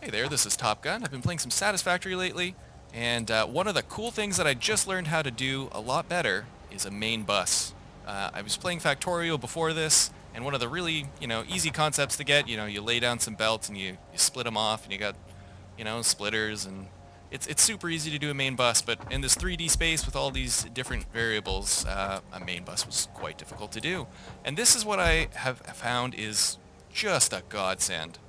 Hey there, this is Top Gun. I've been playing some Satisfactory lately, and one of the cool things that I just learned how to do a lot better is a main bus. I was playing Factorio before this, and one of the really, easy concepts to get, you lay down some belts and you split them off, and you got, splitters, and it's super easy to do a main bus, but in this 3D space with all these different variables, a main bus was quite difficult to do. And this is what I have found is just a godsend.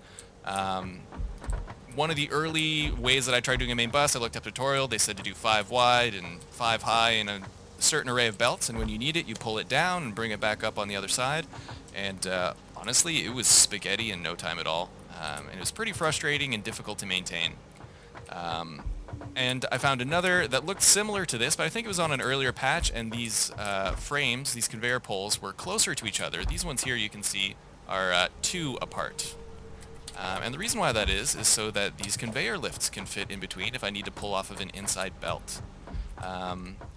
One of the early ways that I tried doing a main bus, I looked up a tutorial, they said to do 5 wide and 5 high in a certain array of belts, and when you need it, you pull it down and bring it back up on the other side. And honestly, it was spaghetti in no time at all. And it was pretty frustrating and difficult to maintain. And I found another that looked similar to this, but I think it was on an earlier patch, and these frames, these conveyor poles, were closer to each other. These ones here you can see are 2 apart. And the reason why that is so that these conveyor lifts can fit in between if I need to pull off of an inside belt.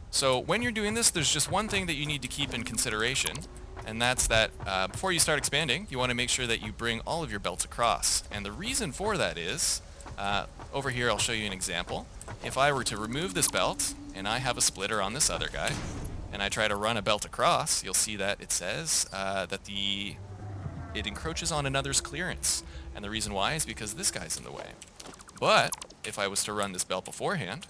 So when you're doing this, there's just one thing that you need to keep in consideration, and that's that before you start expanding, you want to make sure that you bring all of your belts across. And the reason for that is, over here I'll show you an example. If I were to remove this belt, and I have a splitter on this other guy, and I try to run a belt across, you'll see that it says that it encroaches on another's clearance. And the reason why is because this guy's in the way. But if I was to run this belt beforehand,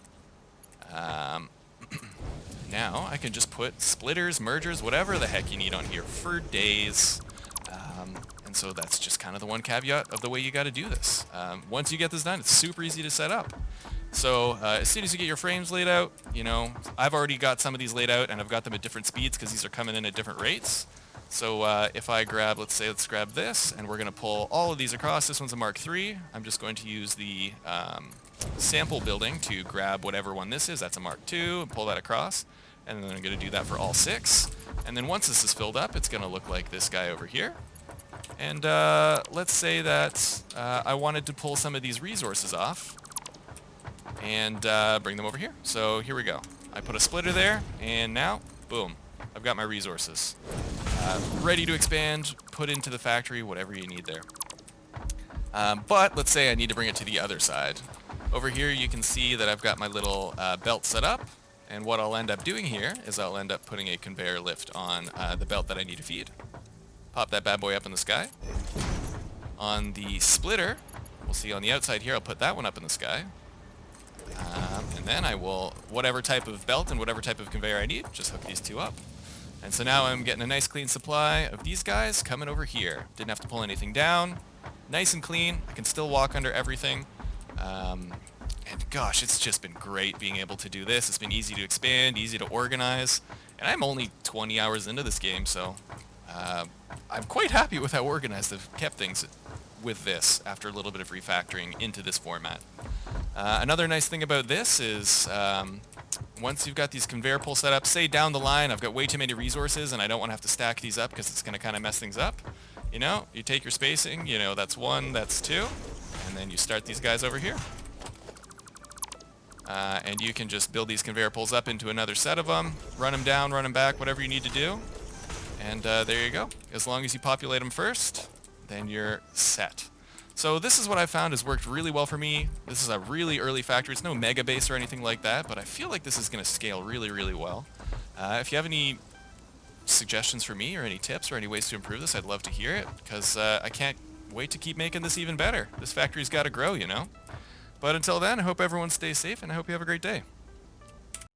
now I can just put splitters, mergers, whatever the heck you need on here for days. And so that's just kind of the one caveat of the way you got to do this. Once you get this done, it's super easy to set up. So as soon as you get your frames laid out, I've already got some of these laid out, and I've got them at different speeds because these are coming in at different rates. So if I grab, let's grab this, and we're going to pull all of these across. This one's a Mark III. I'm just going to use the sample building to grab whatever one this is. That's a Mark II, and pull that across. And then I'm going to do that for all 6. And then once this is filled up, it's going to look like this guy over here. And let's say that I wanted to pull some of these resources off and bring them over here. So here we go. I put a splitter there, and now, boom, I've got my resources. Ready to expand, put into the factory, whatever you need there. But let's say I need to bring it to the other side. Over here you can see that I've got my little belt set up, and what I'll end up doing here is I'll end up putting a conveyor lift on the belt that I need to feed. Pop that bad boy up in the sky. On the splitter, we'll see on the outside here, I'll put that one up in the sky. And then I will, whatever type of belt and whatever type of conveyor I need, just hook these 2 up. And so now I'm getting a nice clean supply of these guys coming over here. Didn't have to pull anything down. Nice and clean. I can still walk under everything. And gosh, it's just been great being able to do this. It's been easy to expand, easy to organize. And I'm only 20 hours into this game, so I'm quite happy with how organized I've kept things with this after a little bit of refactoring into this format. Another nice thing about this is once you've got these conveyor pull set up, say down the line I've got way too many resources and I don't want to have to stack these up because it's going to kind of mess things up. You take your spacing, that's 1, that's 2, and then you start these guys over here. And you can just build these conveyor pulls up into another set of them, run them down, run them back, whatever you need to do. And there you go. As long as you populate them first, then you're set. So this is what I found has worked really well for me. This is a really early factory. It's no mega base or anything like that, but I feel like this is going to scale really, really well. If you have any suggestions for me or any tips or any ways to improve this, I'd love to hear it, because I can't wait to keep making this even better. This factory's got to grow, But until then, I hope everyone stays safe, and I hope you have a great day.